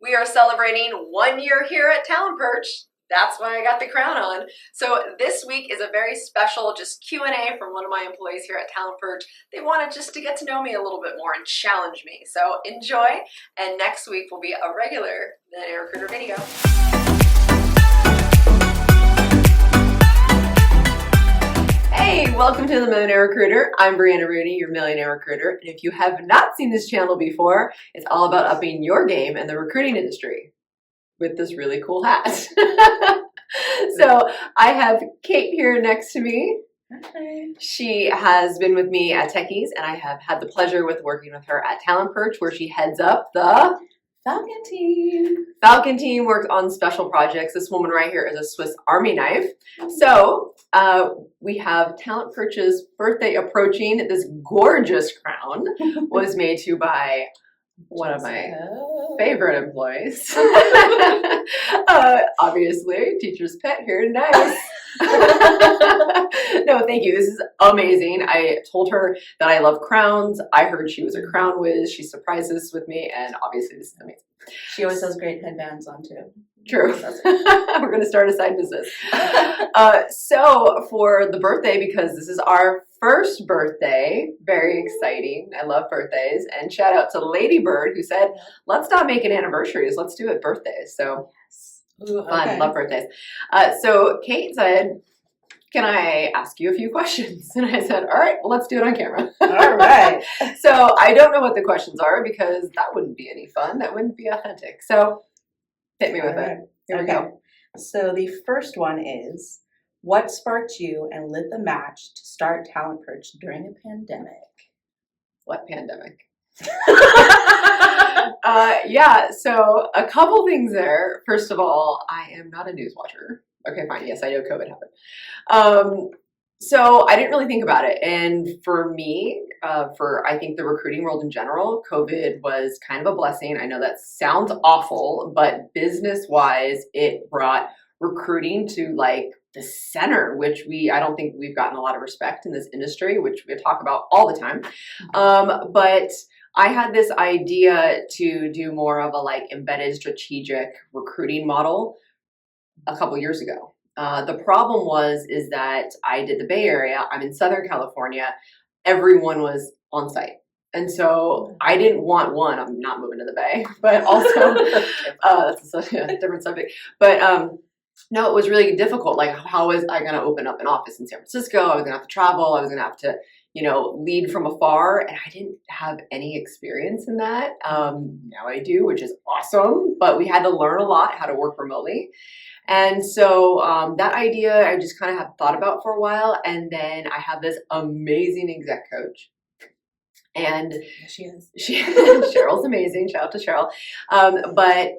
We are celebrating 1 year here at TalentPerch. That's why I got the crown on. So this week is a very special just Q&A from one of my employees here at TalentPerch. They wanted just to get to know me a little bit more and challenge me. So enjoy, and next week will be a regular Millionaire Recruiter video. Hey, welcome to the Millionaire Recruiter. I'm Brianna Rooney, your Millionaire Recruiter. And if you have not seen this channel before, it's all about upping your game in the recruiting industry with this really cool hat. So I have Kate here next to me. Hi. She has been with me at Techies, and I have had the pleasure with working with her at TalentPerch, where she heads up the Falcon team. Falcon team, works on special projects. This woman right here is a Swiss Army knife. So we have TalentPerch's birthday approaching. This gorgeous crown was made to by one of my favorite employees. Obviously, teacher's pet here. Nice. No, thank you. This is amazing. I told her that I love crowns. I heard she was a crown whiz. She surprised us with me, and obviously this is amazing. She always has great headbands on too. True. We're going to start a side business. So for the birthday, because this is our first birthday, very exciting. I love birthdays. And shout out to Lady Bird, who said, let's not make it anniversaries. Let's do it birthdays. So Ooh, fun. okay. Love birthdays. So Kate said, can I ask you a few questions? And I said, all right, well, let's do it on camera. All right. So I don't know what the questions are because that wouldn't be any fun. That wouldn't be authentic. So hit me with it. Here we go. So the first one is, what sparked you and lit the match to start TalentPerch during a pandemic? What pandemic? Yeah, so a couple things there. First of all, I am not a news watcher. Okay, fine. Yes, I know COVID happened. So I didn't really think about it. And for me, for I think the recruiting world in general, COVID was kind of a blessing. I know that sounds awful, but business-wise, it brought recruiting to like the center, which I don't think we've gotten a lot of respect in this industry, which we talk about all the time. But I had this idea to do more of a like embedded strategic recruiting model a couple years ago. The problem is that I did the Bay Area. I'm in Southern California. Everyone was on site. And so I didn't want I'm not moving to the Bay, but also that's a different subject. But no, it was really difficult. Like, how was I going to open up an office in San Francisco? I was going to have to travel. I was going to have to, lead from afar. And I didn't have any experience in that. Now I do, which is awesome. But we had to learn a lot how to work remotely. And so that idea I just kind of have thought about for a while. And then I have this amazing exec coach. And she is. Cheryl's amazing. Shout out to Cheryl. But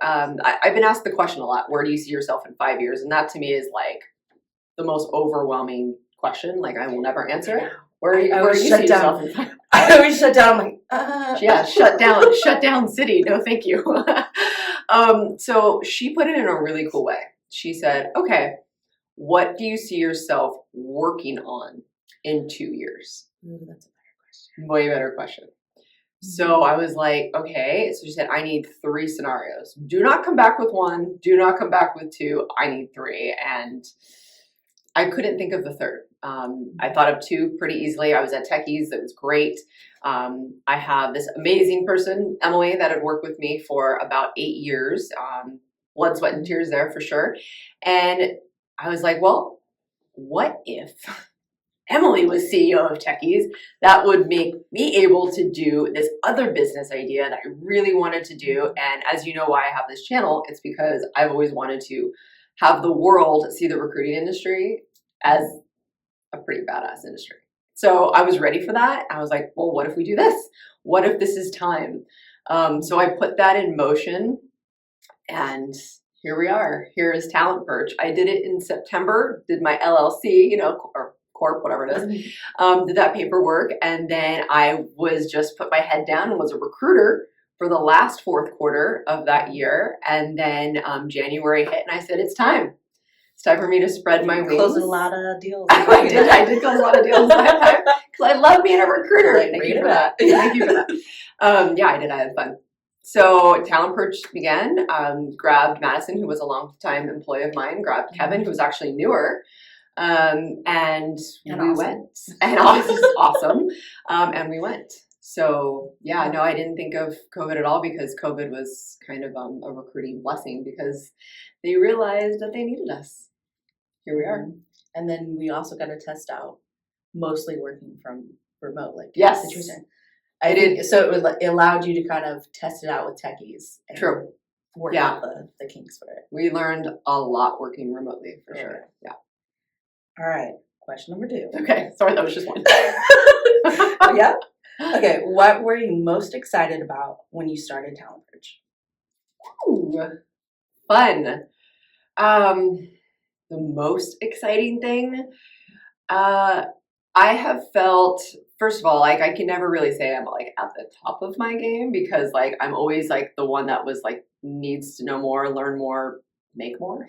I've been asked the question a lot, where do you see yourself in 5 years? And that to me is like the most overwhelming question. Like, I will never answer. Where do you see yourself in 5 years? I always shut down. I'm like, Yeah, shut down city. No, thank you. So she put it in a really cool way. She said, okay, what do you see yourself working on in 2 years? Ooh, that's a better question. Way better question. So I was like, okay. So she said, I need 3 scenarios. Do not come back with 1. Do not come back with 2. I need 3. And I couldn't think of the third. I thought of 2 pretty easily. I was at Techies. That was great. I have this amazing person, Emily, that had worked with me for about 8 years. Blood, sweat, and tears there for sure. And I was like, well, what if Emily was CEO of Techies? That would make me able to do this other business idea that I really wanted to do. And as you know why I have this channel, it's because I've always wanted to have the world see the recruiting industry as a pretty badass industry. So I was ready for that. I was like, well, what if we do this? What if this is time? So I put that in motion, and here we are. Here is TalentPerch. I did it in September, did my LLC, or corp, whatever it is, did that paperwork. And then I was just put my head down and was a recruiter for the last 4th quarter of that year. And then January hit, and I said, it's time. It's time for me to spread my wings. Closing a lot of deals. I did close a lot of deals that time because I love being a recruiter. Thank you for that. Thank you for that. Yeah, I did. I had fun. So TalentPerch began, grabbed Madison, who was a long-time employee of mine, grabbed Kevin, who was actually newer, and we awesome. went. And awesome. And we went. So yeah, no, I didn't think of COVID at all because COVID was kind of a recruiting blessing because they realized that they needed us. Here we are. And then we also got to test out mostly working from remote, like Yes. situation. I did. So it allowed you to kind of test it out with techies. And True. Work Yeah. out the kinks for it. We learned a lot working remotely for sure. Yeah. All right. Question number 2. Okay. Sorry, that was just one. Yeah. Okay. What were you most excited about when you started TalentPerch? Ooh, fun. The most exciting thing, I have felt, first of all, like I can never really say I'm like at the top of my game because like I'm always like the one that was like needs to know more, learn more, make more.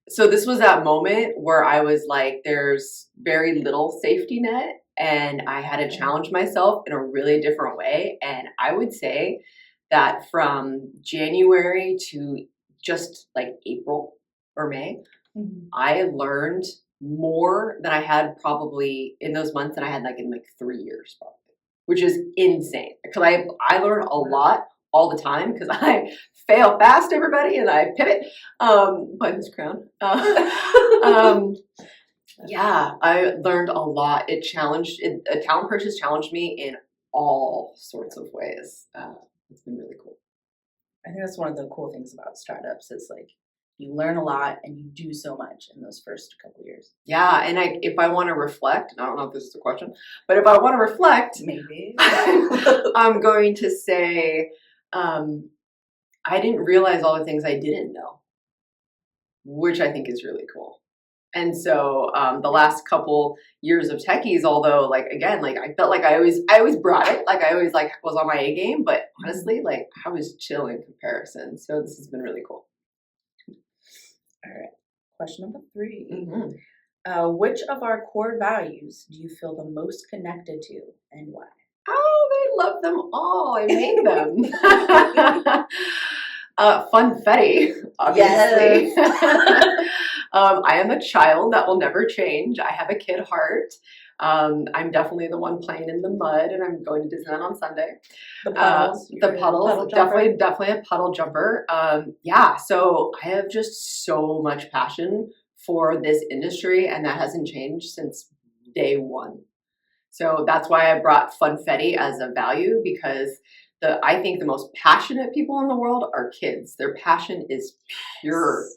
So this was that moment where I was like, there's very little safety net and I had to challenge myself in a really different way. And I would say that from January to just like April or May, I learned more than I had probably in those months than I had like in like 3 years probably, which is insane because I learn a lot all the time because I fail fast, everybody, and I pivot. Buttons crown. Yeah, I learned a lot. TalentPerch has challenged me in all sorts of ways. It's been really cool. I think that's one of the cool things about startups is like you learn a lot and you do so much in those first couple of years. Yeah, and if I want to reflect, I don't know if this is a question, but if I want to reflect, maybe I'm going to say I didn't realize all the things I didn't know, which I think is really cool. And so the last couple years of techies, although like again, like I felt like I always brought it, like I always like was on my A game, but honestly, like I was chill in comparison. So this has been really cool. All right. Question number 3. Which of our core values do you feel the most connected to and why? Oh, they love them all. I made them. Funfetti, obviously. Yes. I am a child that will never change. I have a kid heart. I'm definitely the one playing in the mud, and I'm going to Disneyland on Sunday. The puddles. Definitely a puddle jumper. Yeah, so I have just so much passion for this industry, and that hasn't changed since day one. So that's why I brought Funfetti as a value because I think the most passionate people in the world are kids. Their passion is pure.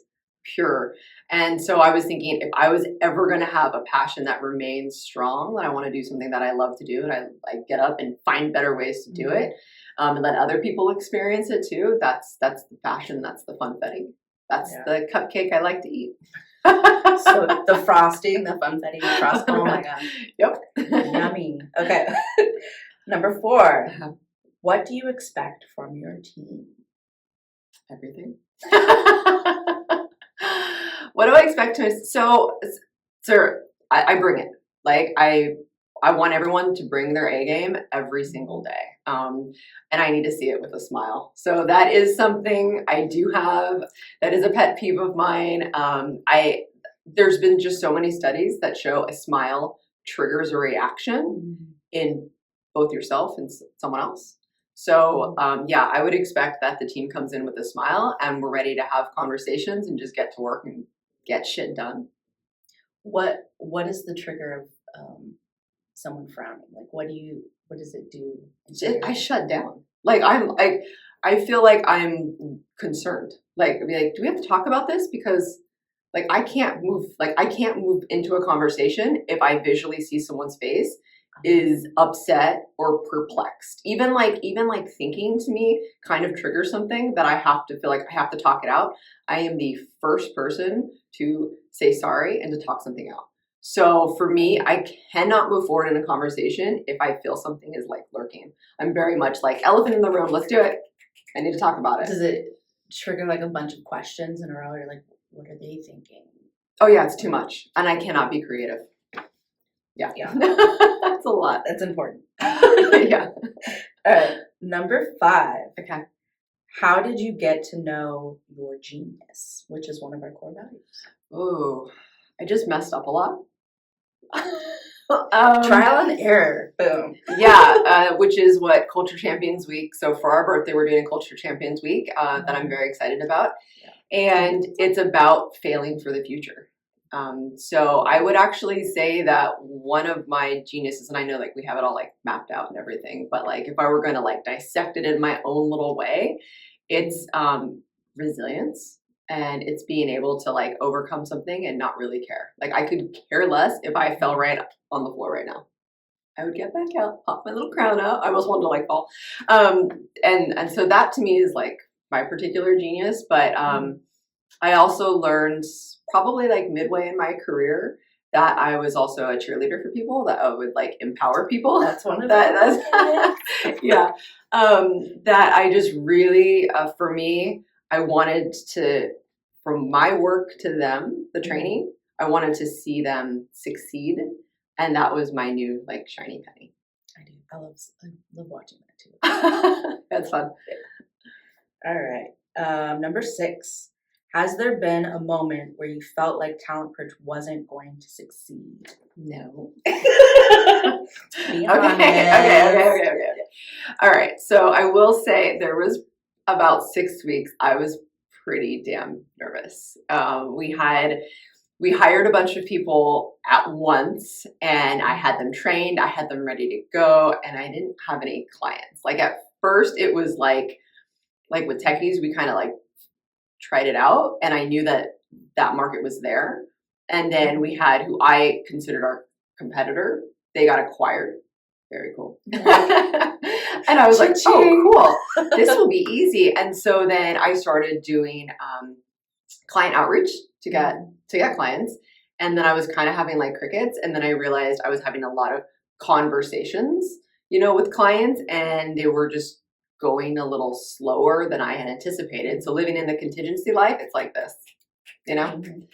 And so I was thinking if I was ever going to have a passion that remains strong, that I want to do something that I love to do and I get up and find better ways to do it and let other people experience it too. That's the passion. That's the Funfetti. That's the cupcake I like to eat. So the frosting, the Funfetti frosting. Oh my god. Yep. Yummy. Okay. Number 4. What do you expect from your team? Everything. What do I expect to? So, I bring it. Like I want everyone to bring their A game every single day, and I need to see it with a smile. So that is something I do have. That is a pet peeve of mine. There's been just so many studies that show a smile triggers a reaction in both yourself and someone else. So yeah, I would expect that the team comes in with a smile and we're ready to have conversations and just get to work and get shit done. What is the trigger of someone frowning? Like what does it do? I shut down. Like I feel like I'm concerned. Like I'd be like, do we have to talk about this? Because like I can't move into a conversation if I visually see someone's face is upset or perplexed. Even like thinking to me kind of triggers something that I have to feel like I have to talk it out. I am the first person to say sorry and to talk something out. So for me, I cannot move forward in a conversation if I feel something is like lurking. I'm very much like elephant in the room. Let's do it. I need to talk about it. Does it trigger like a bunch of questions in a row? You're like, what are they thinking? Oh yeah, it's too much. And I cannot be creative. Yeah. That's a lot. That's important. Yeah. All right. Number 5. Okay. How did you get to know your genius, which is one of our core values? Ooh, I just messed up a lot. Trial and error. Boom. Yeah, which is what Culture Champions Week. So for our birthday, we're doing a Culture Champions Week that I'm very excited about. And it's about failing for the future. So I would actually say that one of my geniuses, and I know like we have it all like mapped out and everything, but like if I were going to like dissect it in my own little way, it's resilience, and it's being able to like overcome something and not really care. Like I could care less if I fell right on the floor right now. I would get back out, pop my little crown out. I almost wanted to like fall. And so that to me is like my particular genius. But I also learned probably like midway in my career that I was also a cheerleader for people, that I would like empower people. That's one of that's yeah. That I just really, for me, I wanted to, from my work to them, the training, I wanted to see them succeed. And that was my new like shiny penny. I do. I love watching that too. That's fun. All right. Number 6. Has there been a moment where you felt like TalentPerch wasn't going to succeed? No. Be honest. Okay. All right. So I will say there was about 6 weeks I was pretty damn nervous. We hired a bunch of people at once, and I had them trained, I had them ready to go, and I didn't have any clients. Like at first it was like with techies, we kind of like tried it out, and I knew that market was there. And then we had who I considered our competitor. They got acquired. Very cool. And I was like, oh, cool. This will be easy. And so then I started doing client outreach to get clients. And then I was kind of having like crickets. And then I realized I was having a lot of conversations, with clients, and they were just going a little slower than I had anticipated. So living in the contingency life, it's like this,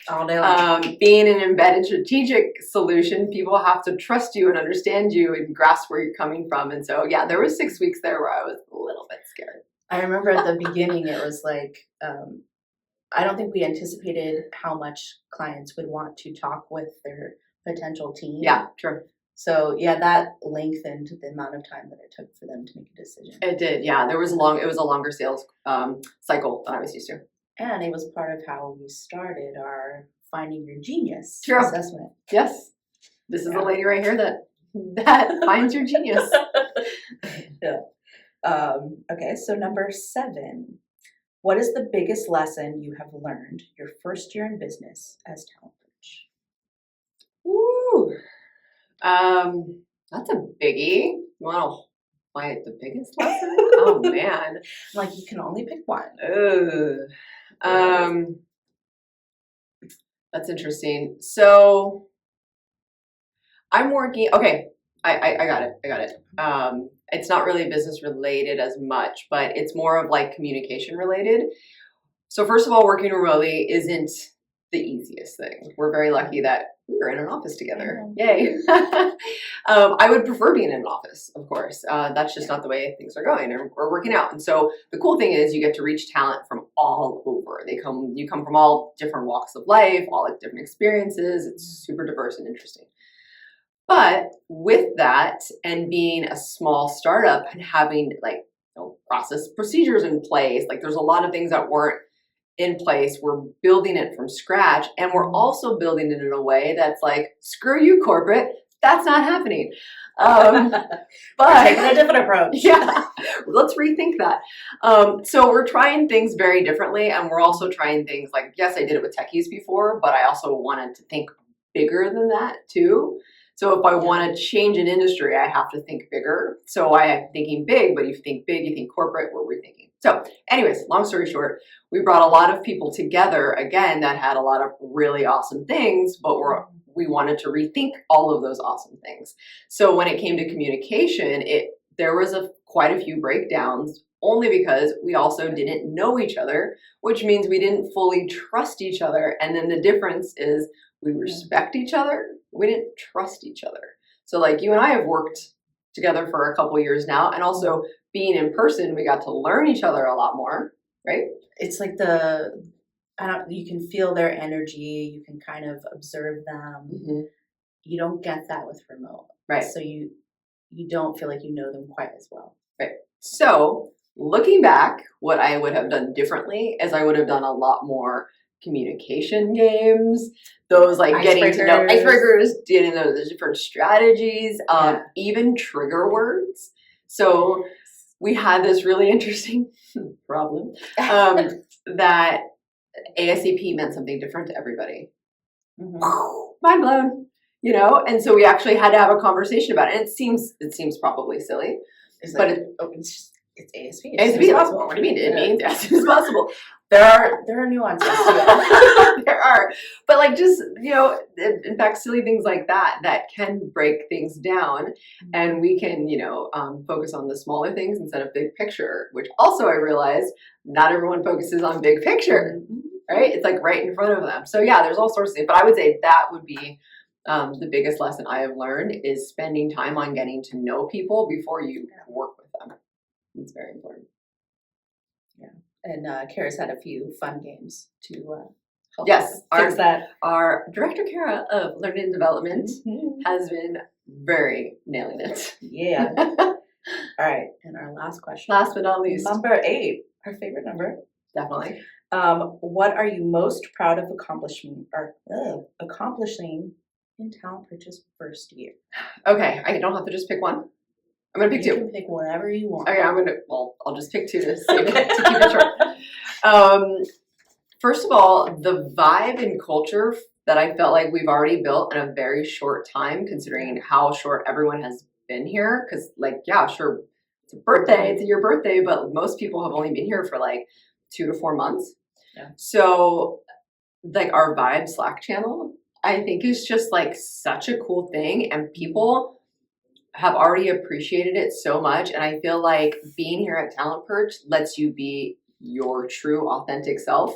all day long. Being an embedded strategic solution, people have to trust you and understand you and grasp where you're coming from. And so, yeah, there was 6 weeks there where I was a little bit scared. I remember at the beginning, it was like, I don't think we anticipated how much clients would want to talk with their potential team. Yeah, true. So yeah, that lengthened the amount of time that it took for them to make a decision. It did, yeah. It was a longer sales cycle than I was used to. And it was part of how we started our Finding Your Genius True. assessment. Yes. This is the lady right here that finds your genius. Yeah. Okay, so number 7. What is the biggest lesson you have learned your first year in business as TalentPerch? Ooh. That's a biggie. You want to find the biggest lesson? Oh man. Like you can only pick one. That's interesting. So I'm working. Okay, I got it. It's not really business related as much, but it's more of like communication related. So first of all, working remotely isn't the easiest thing. We're very lucky that we were in an office together. Yay. I would prefer being in an office, of course. That's just not the way things are going or working out. And so the cool thing is you get to reach talent from all over. You come from all different walks of life, all like different experiences. It's super diverse and interesting. But with that and being a small startup and having like process procedures in place, like there's a lot of things that weren't in place. We're building it from scratch, and we're also building it in a way that's like, screw you, corporate. That's not happening. But taking a different approach. Yeah, let's rethink that. So we're trying things very differently, and we're also trying things like, yes, I did it with techies before, but I also wanted to think bigger than that too. So if I want to change an industry, I have to think bigger. So I am thinking big, but if you think big, you think corporate, we're rethinking. So anyways, long story short, we brought a lot of people together, again, that had a lot of really awesome things, but we wanted to rethink all of those awesome things. So when it came to communication, there was quite a few breakdowns, only because we also didn't know each other, which means we didn't fully trust each other. And then the difference is we respect each other. We didn't trust each other. So like you and I have worked together for a couple years now, and also being in person, we got to learn each other a lot more, right? It's like you can feel their energy. You can kind of observe them. Mm-hmm. You don't get that with remote. Right. So you don't feel like you know them quite as well. Right. So looking back, what I would have done differently is I would have done a lot more communication games, those like getting to know icebreakers, getting to know the different strategies, even trigger words. So we had this really interesting problem that ASAP meant something different to everybody. Mm-hmm. Mind blown, you know? And so we actually had to have a conversation about it. And it seems probably silly, but it's ASAP. ASAP is possible. What do you mean? It means as soon as possible. There are nuances to it. There are. But like just, you know, in fact, silly things like that can break things down. And we can, you know, focus on the smaller things instead of big picture, which also I realized not everyone focuses on big picture, right? It's like right in front of them. So yeah, there's all sorts of things. But I would say that would be the biggest lesson I have learned is spending time on getting to know people before you work with them. It's very important. Yeah. And Kara's had a few fun games to help fix that. Our director, Kara, of Learning and Development has been very nailing it. Yeah. All right. And our last question. Last but not least. Number 8, our favorite number. Definitely. What are you most proud of accomplishing in TalentPerch's first year? Okay. I don't have to just pick one. I'm going to pick 2. You can pick whatever you want. Okay, I'll just pick 2 to save it, to keep it short. First of all, the vibe and culture that I felt like we've already built in a very short time, considering how short everyone has been here. Because, like, yeah, sure, it's your birthday, but most people have only been here for like 2 to 4 months. Yeah. So, like, our vibe Slack channel, I think is just like such a cool thing, and people have already appreciated it so much. And I feel like being here at TalentPerch lets you be your true authentic self.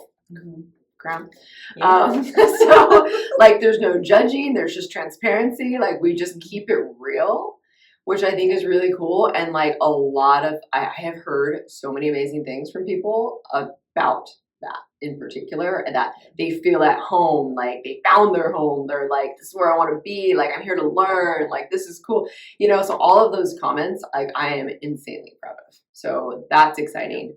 Graham. Yeah. So like there's no judging, there's just transparency. Like we just keep it real, which I think is really cool. And like I have heard so many amazing things from people about that in particular, and that they feel at home, like they found their home. They're like, this is where I want to be. Like, I'm here to learn. Like, this is cool. You know, so all of those comments, like I am insanely proud of. So that's exciting.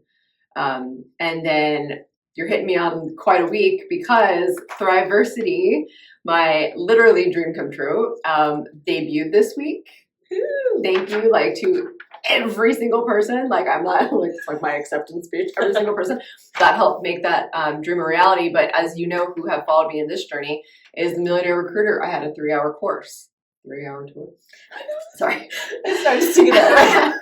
And then you're hitting me on quite a week because Thriversity, my literally dream come true, debuted this week. Ooh. Thank you, like to every single person. Like I'm not like it's like my acceptance speech. Every single person that helped make that dream a reality. But as you know, who have followed me in this journey, is the Millionaire Recruiter. I had a 3-hour course. 3-hour tour. Sorry. I started singing that.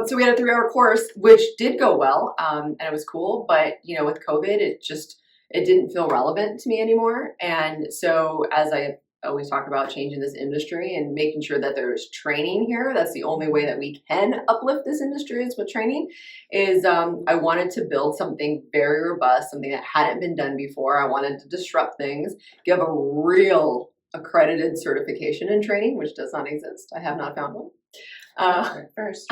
So we had a 3-hour course, which did go well, and it was cool. But you know, with COVID, it didn't feel relevant to me anymore. And so, as I always talk about changing this industry and making sure that there's training here. That's the only way that we can uplift this industry is with training. Is I wanted to build something very robust, something that hadn't been done before. I wanted to disrupt things, give a real accredited certification in training, which does not exist. I have not found one. First.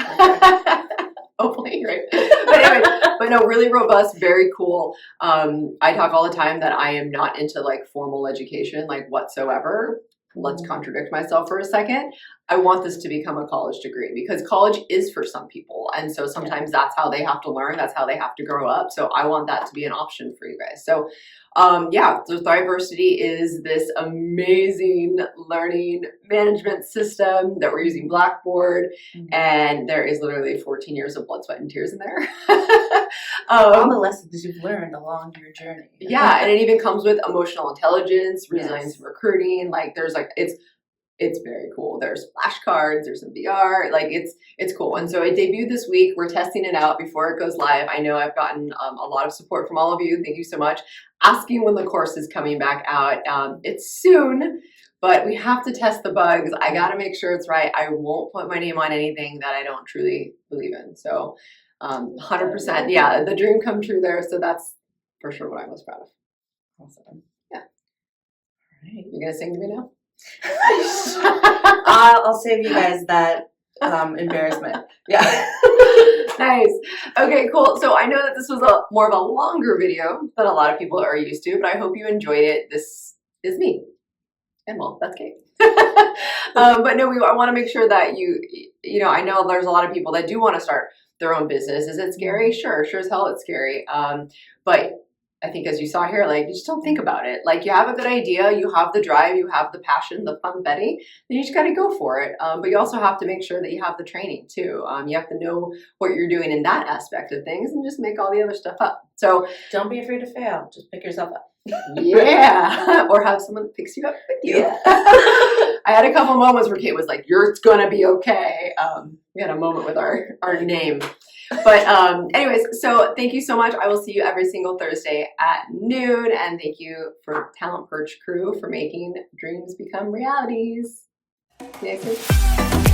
Hopefully, right? But anyway, but no, really robust, very cool. I talk all the time that I am not into like formal education, like whatsoever. Let's contradict myself for a second. I want this to become a college degree because college is for some people. And so sometimes that's how they have to learn. That's how they have to grow up. So I want that to be an option for you guys. So so Thriversity is this amazing learning management system that we're using Blackboard. And there is literally 14 years of blood, sweat, and tears in there. All the lessons you've learned along your journey. Yeah, and it even comes with emotional intelligence, resilience in recruiting. Like there's like it's very cool. There's flashcards, there's some VR, like it's cool. And so it debuted this week. We're testing it out before it goes live. I know I've gotten a lot of support from all of you. Thank you so much. Asking when the course is coming back out. It's soon, but we have to test the bugs. I got to make sure it's right. I won't put my name on anything that I don't truly believe in. So 100%. Yeah, the dream come true there. So that's for sure what I'm most proud of. Awesome. Yeah. All right. You gonna sing to me now? I'll save you guys that embarrassment. Yeah. Nice. Okay, cool. So I know that this was more of a longer video than a lot of people are used to, but I hope you enjoyed it. This is me. And well, that's Kate. But no, I want to make sure that you know, I know there's a lot of people that do want to start their own business. Is it scary? Sure as hell it's scary. But I think as you saw here, like, you just don't think about it. Like, you have a good idea, you have the drive, you have the passion, the fun Betty, then you just got to go for it. But you also have to make sure that you have the training too. You have to know what you're doing in that aspect of things and just make all the other stuff up. So don't be afraid to fail. Just pick yourself up. Yeah, or have someone that picks you up with you. Yeah. I had a couple moments where Kate was like, "You're gonna be okay." We had a moment with our name, but anyways, so thank you so much. I will see you every single Thursday at noon, and thank you for Talent Perch crew for making dreams become realities. See you next week.